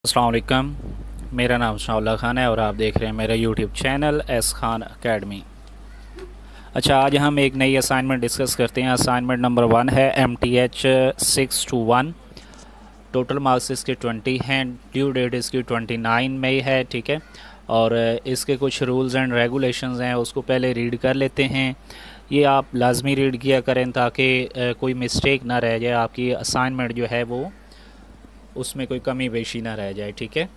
अस्सलाम वालेकुम। मेरा नाम शाउल्ला खान है और आप देख रहे हैं मेरा YouTube channel S Khan academy. अच्छा, आज हम एक नई असाइनमेंट डिस्कस करते हैं। असाइनमेंट नंबर 1 है MTH 621। टोटल मार्क्स इसके 20 हैं। ड्यू डेट इसकी 29 मई है, ठीक है। और इसके कुछ रूल्स एंड रेगुलेशंस हैं, उसको पहले रीड कर लेते हैं। ये आप लाजमी रीड किया करें ताकि कोई मिस्टेक ना रह जाए, आपकी असाइनमेंट जो है वो उसमें कोई कमी पेशी ना रह जाए, ठीक है।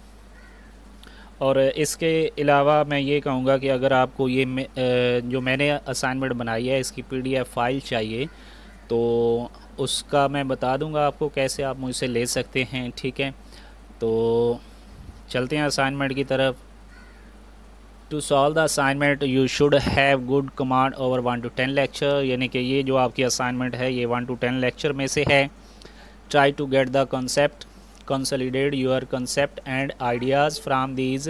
और इसके अलावा मैं ये कहूँगा कि अगर आपको ये जो मैंने असाइनमेंट बनाई है इसकी PDF फाइल चाहिए तो उसका मैं बता दूँगा आपको कैसे आप मुझसे ले सकते हैं, ठीक है। तो चलते हैं असाइनमेंट की तरफ। To solve the assignment you should have good command over 1 to 10 lecture, यानी कि ये जो आपकी असाइनमेंट है ये 1 to 10 लेक्चर में से है। Try to get the concept, consolidate your concept and ideas from these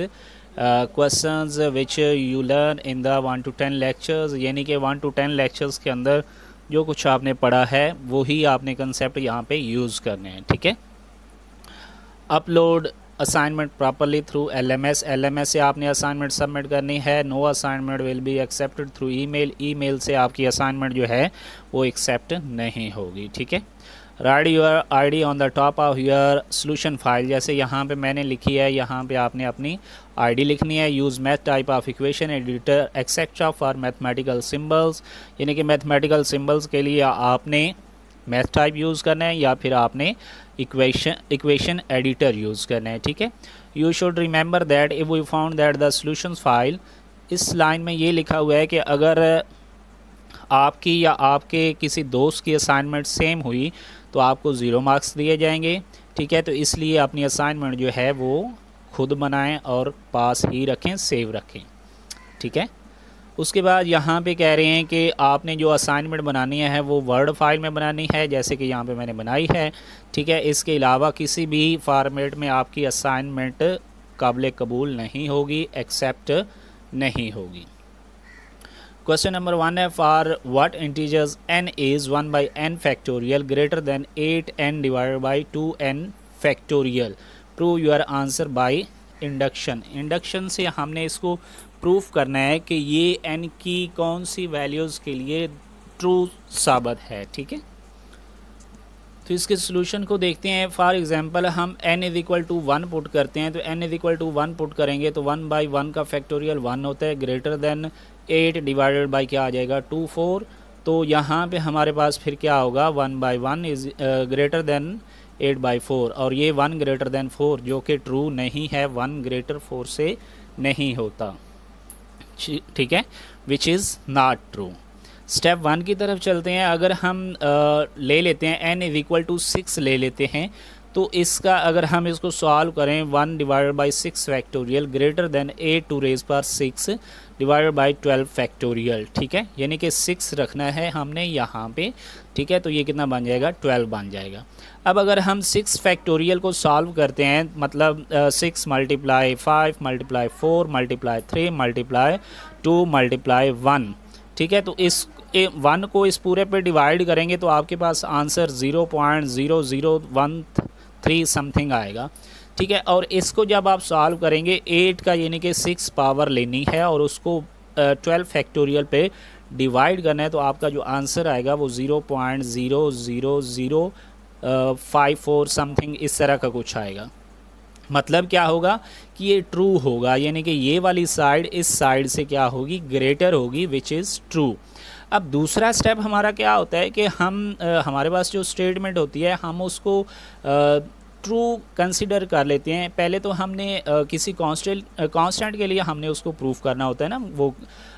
questions which you learn in the 1 to 10 lectures, यानी कि 1 to 10 lectures के अंदर जो कुछ आपने पढ़ा है वही आपने कंसेप्ट यहाँ पे यूज़ करने हैं, ठीक है। Upload assignment properly through LMS से आपने असाइनमेंट सबमिट करनी है। No assignment will be accepted through email से आपकी असाइनमेंट जो है वो एक्सेप्ट नहीं होगी, ठीक है। Right your ID on the top of your solution file, जैसे यहाँ पे मैंने लिखी है, यहाँ पे आपने अपनी ID लिखनी है। Use math type of equation editor etcetera for mathematical symbols, यानी कि मैथमेटिकल सिंबल्स के लिए आपने मैथ टाइप यूज़ करना है या फिर आपने इक्वेशन एडिटर यूज़ करना है, ठीक है। You should remember that if we found that the solution file, इस लाइन में ये लिखा हुआ है कि अगर आपकी या आपके किसी दोस्त की असाइनमेंट सेम हुई तो आपको 0 मार्क्स दिए जाएंगे, ठीक है। तो इसलिए अपनी असाइनमेंट जो है वो खुद बनाएं और पास ही रखें, सेव रखें, ठीक है। उसके बाद यहाँ पे कह रहे हैं कि आपने जो असाइनमेंट बनानी है वो वर्ड फाइल में बनानी है, जैसे कि यहाँ पे मैंने बनाई है, ठीक है। इसके अलावा किसी भी फॉर्मेट में आपकी असाइनमेंट काबिल कबूल नहीं होगी, एक्सेप्ट नहीं होगी। क्वेश्चन नंबर 1 है, for what integers n is 1 by n factorial greater then 8n divided by 2n factorial, prove your answer by induction. Induction से हमने इसको प्रूफ करना है कि ये n की कौन सी वैल्यूज़ के लिए ट्रू साबित है, ठीक है। तो इसके सोल्यूशन को देखते हैं। फॉर एग्जांपल हम n is equal to 1 put करते हैं, तो n is equal to 1 put करेंगे तो 1 by 1 का फैक्टोरियल 1 होता है, ग्रेटर देन 8 डिवाइडेड बाई क्या आ जाएगा 2 4। तो यहाँ पे हमारे पास फिर क्या होगा 1 by 1 is greater than 8 by 4, और ये 1 ग्रेटर देन 4 जो कि ट्रू नहीं है, 1 ग्रेटर 4 से नहीं होता, ठीक है, which is not true. Step 1 की तरफ चलते हैं। अगर हम ले लेते हैं n इज़ इक्वल टू 6 ले लेते हैं, तो इसका अगर हम इसको सॉल्व करें 1 divided by 6 factorial greater than 8 to raise पर 6 डिवाइडेड बाई 12 फैक्टोरियल, ठीक है, यानी कि 6 रखना है हमने यहाँ पे, ठीक है। तो ये कितना बन जाएगा 12 बन जाएगा। अब अगर हम 6 फैक्टोरियल को सॉल्व करते हैं, मतलब 6 multiply 5 multiply 4 multiply 3 multiply 2 multiply 1, ठीक है। तो इस 1 को इस पूरे पे डिवाइड करेंगे तो आपके पास आंसर 0.0013 समथिंग आएगा, ठीक है। और इसको जब आप सॉल्व करेंगे 8 का यानी कि 6 पावर लेनी है और उसको 12 फैक्टोरियल पे डिवाइड करना है, तो आपका जो आंसर आएगा वो 0.00054 समथिंग इस तरह का कुछ आएगा। मतलब क्या होगा कि ये ट्रू होगा, यानी कि ये वाली साइड इस साइड से क्या होगी ग्रेटर होगी, विच इज़ ट्रू। अब दूसरा स्टेप हमारा क्या होता है कि हम हमारे पास जो स्टेटमेंट होती है हम उसको ट्रू कंसिडर कर लेते हैं। पहले तो हमने किसी कांस्टेंट के लिए हमने उसको प्रूफ करना होता है ना, वो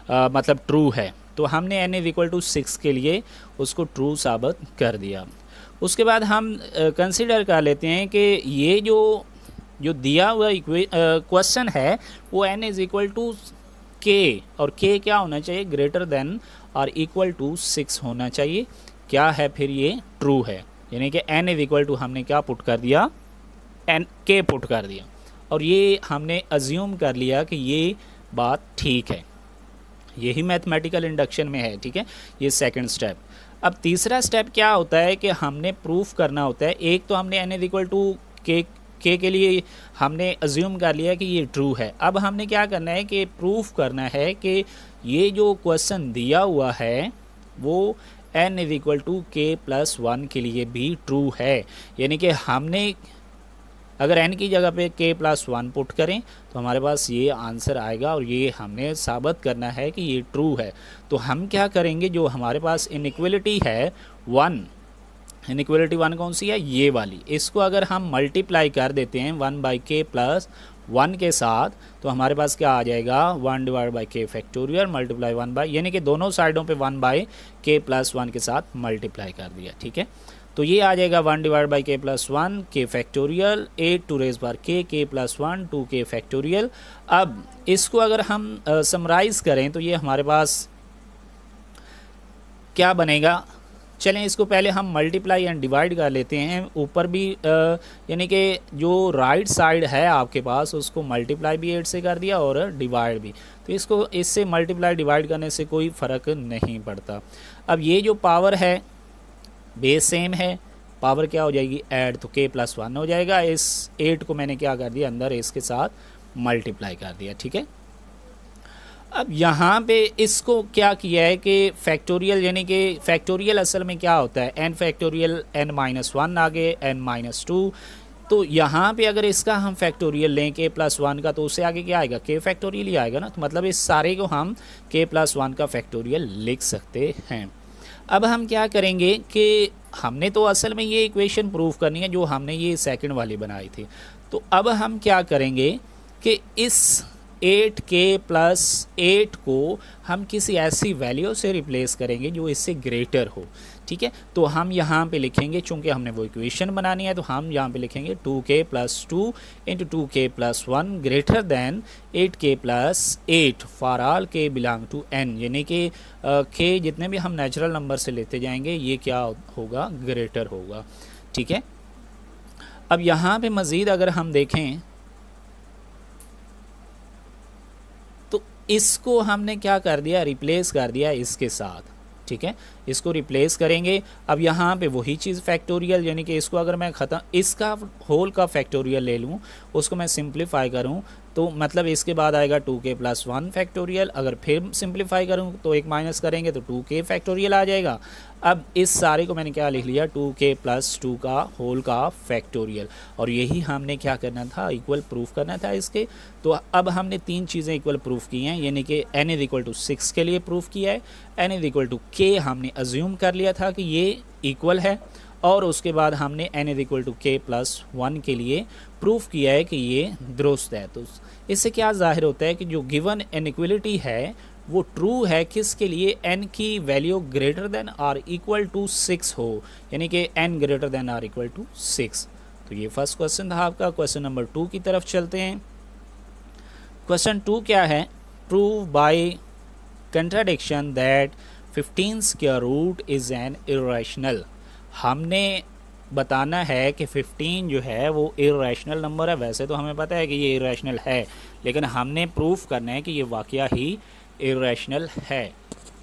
मतलब ट्रू है, तो हमने n इज़ इक्वल टू 6 के लिए उसको ट्रू साबित कर दिया। उसके बाद हम कंसिडर कर लेते हैं कि ये जो दिया हुआ क्वेश्चन है वो n is equal to k, और k क्या होना चाहिए ग्रेटर देन और इक्वल टू 6 होना चाहिए। क्या है फिर ये ट्रू है, यानी कि n इज़ इक्वल टू हमने क्या पुट कर दिया k पुट कर दिया, और ये हमने अज्यूम कर लिया कि ये बात ठीक है। यही मैथमेटिकल इंडक्शन में है, ठीक है, ये सेकंड स्टेप। अब तीसरा स्टेप क्या होता है कि हमने प्रूफ करना होता है। एक तो हमने n is equal to k के लिए हमने अज्यूम कर लिया कि ये ट्रू है। अब हमने क्या करना है कि प्रूफ करना है कि ये जो क्वेश्चन दिया हुआ है वो n is equal to k+1 के लिए भी ट्रू है। यानी कि हमने अगर n की जगह पे k+1 पुट करें तो हमारे पास ये आंसर आएगा और ये हमने साबित करना है कि ये ट्रू है। तो हम क्या करेंगे, जो हमारे पास इनइक्वलिटी है 1, इनइक्वलिटी 1 कौन सी है, ये वाली, इसको अगर हम मल्टीप्लाई कर देते हैं 1/k+1 के साथ तो हमारे पास क्या आ जाएगा, 1/k फैक्टोरियल मल्टीप्लाई 1 यानी कि दोनों साइडों पे 1/k+1 के साथ मल्टीप्लाई कर दिया। ठीक है, तो ये आ जाएगा 1/k+1 k factorial 8 to raise बार k+1 2k फैक्टोरियल। अब इसको अगर हम समराइज़ करें तो ये हमारे पास क्या बनेगा, चलें इसको पहले हम मल्टीप्लाई एंड डिवाइड कर लेते हैं। ऊपर भी यानी कि जो राइट साइड है आपके पास उसको मल्टीप्लाई भी 8 से कर दिया और डिवाइड भी, तो इसको इससे मल्टीप्लाई डिवाइड करने से कोई फ़र्क नहीं पड़ता। अब ये जो पावर है बेस सेम है, पावर क्या हो जाएगी ऐड, तो k+1 हो जाएगा। इस 8 को मैंने क्या कर दिया अंदर इसके साथ मल्टीप्लाई कर दिया। ठीक है, अब यहाँ पे इसको क्या किया है कि फैक्टोरियल, यानी कि फैक्टोरियल असल में क्या होता है, n फैक्टोरियल n-1 आगे n-2, तो यहाँ पे अगर इसका हम फैक्टोरियल लें k+1 का तो उससे आगे क्या आएगा, k फैक्टोरियल ही आएगा ना। तो मतलब इस सारे को हम k+1 का फैक्टोरियल लिख सकते हैं। अब हम क्या करेंगे कि हमने तो असल में ये इक्वेशन प्रूफ करनी है जो हमने ये सेकंड वाली बनाई थी। तो अब हम क्या करेंगे कि इस 8k+8 को हम किसी ऐसी वैल्यू से रिप्लेस करेंगे जो इससे ग्रेटर हो। ठीक है, तो हम यहाँ पे लिखेंगे, चूँकि हमने वो इक्वेशन बनानी है तो हम यहाँ पे लिखेंगे 2k+2 into 2k+1 greater than 8k+8 for all k belong to n, यानी कि k जितने भी हम नेचुरल नंबर से लेते जाएंगे ये क्या होगा, ग्रेटर होगा। ठीक है, अब यहाँ पे मज़ीद अगर हम देखें तो इसको हमने क्या कर दिया, रिप्लेस कर दिया इसके साथ। ठीक है, इसको रिप्लेस करेंगे। अब यहाँ पे वही चीज़ फैक्टोरियल, यानी कि इसको अगर मैं इसका होल का फैक्टोरियल ले लूँ, उसको मैं सिंप्लीफाई करूँ तो मतलब इसके बाद आएगा 2k+1 फैक्टोरियल। अगर फिर सिंप्लीफाई करूँ तो एक माइनस करेंगे तो 2k फैक्टोरियल आ जाएगा। अब इस सारे को मैंने क्या लिख लिया, 2k+2 का होल का फैक्टोरियल, और यही हमने क्या करना था, इक्वल प्रूफ करना था इसके। तो अब हमने 3 चीज़ें इक्वल प्रूफ की हैं, यानी कि n = 6 के लिए प्रूफ किया है, n = k हमने अज्यूम कर लिया था कि ये इक्वल है, और उसके बाद हमने n = k+1 के लिए प्रूफ किया है कि ये दुरुस्त है। तो इससे क्या ज़ाहिर होता है कि जो गिवन इनइक्वलिटी है वो ट्रू है किसके लिए, n की वैल्यू ग्रेटर देन और इक्वल टू 6 हो, यानी कि n ग्रेटर देन और इक्वल टू 6। तो ये फर्स्ट क्वेश्चन था आपका। क्वेश्चन नंबर 2 की तरफ चलते हैं। क्वेश्चन 2 क्या है, prove by contradiction that 15 square root is an irrational. हमने बताना है कि 15 जो है वो इरेशनल नंबर है। वैसे तो हमें पता है कि ये इरेशनल है, लेकिन हमने प्रूफ करना है कि ये वाकया ही इरेशनल है,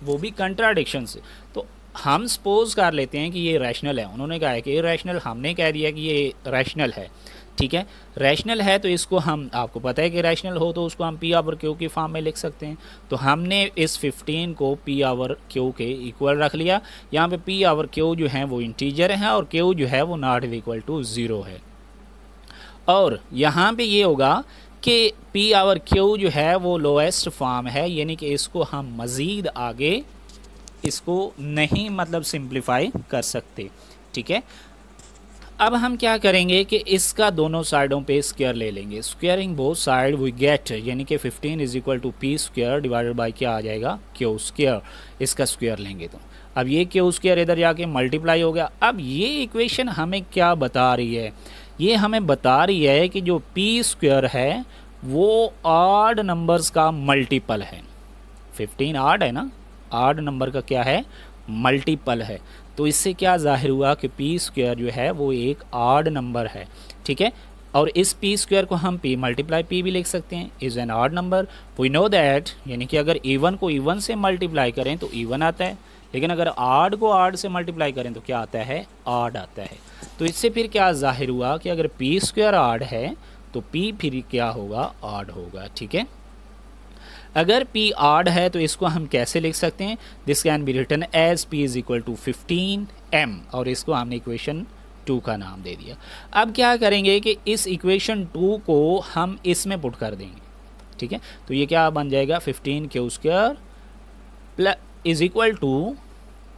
वो भी कंट्राडिक्शन से। तो हम सपोज कर लेते हैं कि ये रैशनल है, उन्होंने कहा है कि इरेशनल, हमने कह दिया कि ये रैशनल है। ठीक है, रैशनल है तो इसको हम, आपको पता है कि रैशनल हो तो उसको हम p/q की फॉर्म में लिख सकते हैं। तो हमने इस 15 को p/q के इक्वल रख लिया। यहाँ पे p/q जो है वो इंटीजर है और q जो है वो नॉट इक्वल टू 0 है। और यहाँ पे ये होगा कि p/q जो है वो लोएस्ट फॉर्म है, यानी कि इसको हम मज़ीद आगे इसको नहीं मतलब सिंप्लीफाई कर सकते। ठीक है, अब हम क्या करेंगे कि इसका दोनों साइडों पे स्क्वायर ले लेंगे। Squaring both side we get, यानी कि 15 = p² डिवाइडेड बाई क्या आ जाएगा, q²। इसका स्क्वायर लेंगे तो अब ये q² इधर जाके मल्टीप्लाई हो गया। अब ये इक्वेशन हमें क्या बता रही है, ये हमें बता रही है कि जो p² है वो ऑड नंबर्स का मल्टीपल है। 15 ऑड है ना, ऑड नंबर का क्या है, मल्टीपल है। तो इससे क्या जाहिर हुआ कि p² जो है वो एक ऑड नंबर है। ठीक है, और इस p² को हम p × p भी लिख सकते हैं, is an odd number. We know that, यानी कि अगर even को even से मल्टीप्लाई करें तो even आता है, लेकिन अगर आड को आड से मल्टीप्लाई करें तो क्या आता है, आड आता है। तो इससे फिर क्या जाहिर हुआ कि अगर पी स्क्वायर आड है तो पी फिर क्या होगा, आड होगा। ठीक है, अगर p आड है तो इसको हम कैसे लिख सकते हैं, this can be written as p is equal to 15m, और इसको हमने इक्वेशन 2 का नाम दे दिया। अब क्या करेंगे कि इस इक्वेशन 2 को हम इसमें पुट कर देंगे। ठीक है, तो ये क्या बन जाएगा, 15q square plus is equal to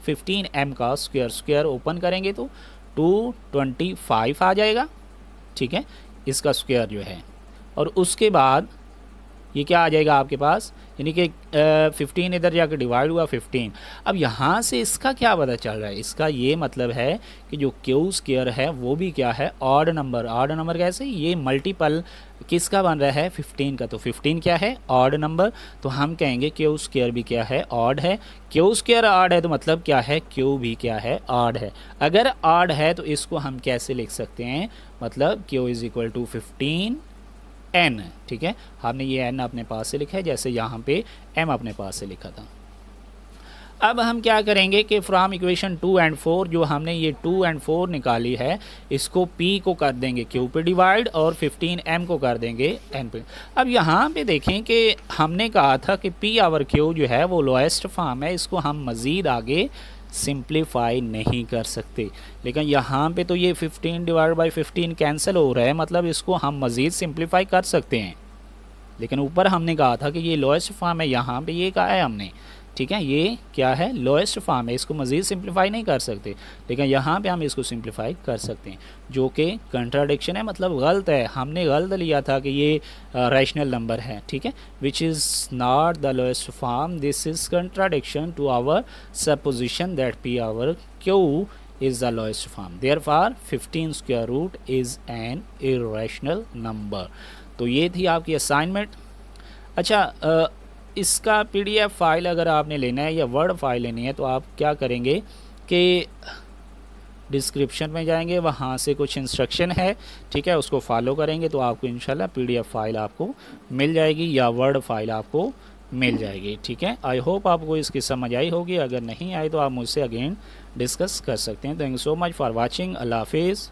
15m का स्क्वायर, स्क्वायर ओपन करेंगे तो 225 आ जाएगा। ठीक है, इसका स्क्वायर जो है, और उसके बाद ये क्या आ जाएगा आपके पास, यानी कि 15 इधर जाकर डिवाइड हुआ 15। अब यहाँ से इसका क्या पता चल रहा है, इसका ये मतलब है कि जो क्यू स्क्वायर है वो भी क्या है, ऑड नंबर। ऑड नंबर कैसे, ये मल्टीपल किसका बन रहा है, 15 का। तो 15 क्या है, ऑड नंबर, तो हम कहेंगे क्यू स्क्वायर भी क्या है, ऑड है। क्यू स्क्वायर ऑड है तो मतलब क्या है, क्यू भी क्या है, ऑड है। अगर ऑड है तो इसको हम कैसे लिख सकते हैं, मतलब q is equal to 15 n। ठीक है, हमने ये n अपने पास से लिखा है, जैसे यहाँ पे m अपने पास से लिखा था। अब हम क्या करेंगे कि फ्रॉम इक्वेशन 2 एंड 4, जो हमने ये 2 एंड 4 निकाली है, इसको p को कर देंगे q पे डिवाइड और 15m को कर देंगे n पे। अब यहाँ पे देखें कि हमने कहा था कि p आवर q जो है वो लोएस्ट फॉर्म है, इसको हम मज़ीद आगे सिंप्लीफाई नहीं कर सकते। लेकिन यहाँ पे तो ये 15 डिवाइड बाई 15 कैंसिल हो रहा है, मतलब इसको हम मज़ीद सिंप्लीफाई कर सकते हैं। लेकिन ऊपर हमने कहा था कि ये लोएस्ट फॉर्म है, यहाँ पे ये कहा है हमने। ठीक है, ये क्या है, लोएस्ट फॉर्म है, इसको मज़ीद सिंप्लीफाई नहीं कर सकते। लेकिन यहाँ पे हम इसको सिंप्लीफाई कर सकते हैं, जो कि कंट्राडिक्शन है, मतलब गलत है। हमने गलत लिया था कि ये रैशनल नंबर है। ठीक है, which is not the lowest form, this is contradiction to our supposition that p our q is the lowest form, therefore 15 square root is an irrational number। तो ये थी आपकी असाइनमेंट। अच्छा, इसका PDF फाइल अगर आपने लेना है या वर्ड फाइल लेनी है तो आप क्या करेंगे कि डिस्क्रिप्शन में जाएंगे, वहाँ से कुछ इंस्ट्रक्शन है। ठीक है, उसको फॉलो करेंगे तो आपको इंशाल्लाह PDF फाइल आपको मिल जाएगी या वर्ड फाइल आपको मिल जाएगी। ठीक है, आई होप आपको इसकी समझ आई होगी। अगर नहीं आई तो आप मुझसे अगेन डिस्कस कर सकते हैं। Thank you so much for watching. अल्लाह हाफिज़।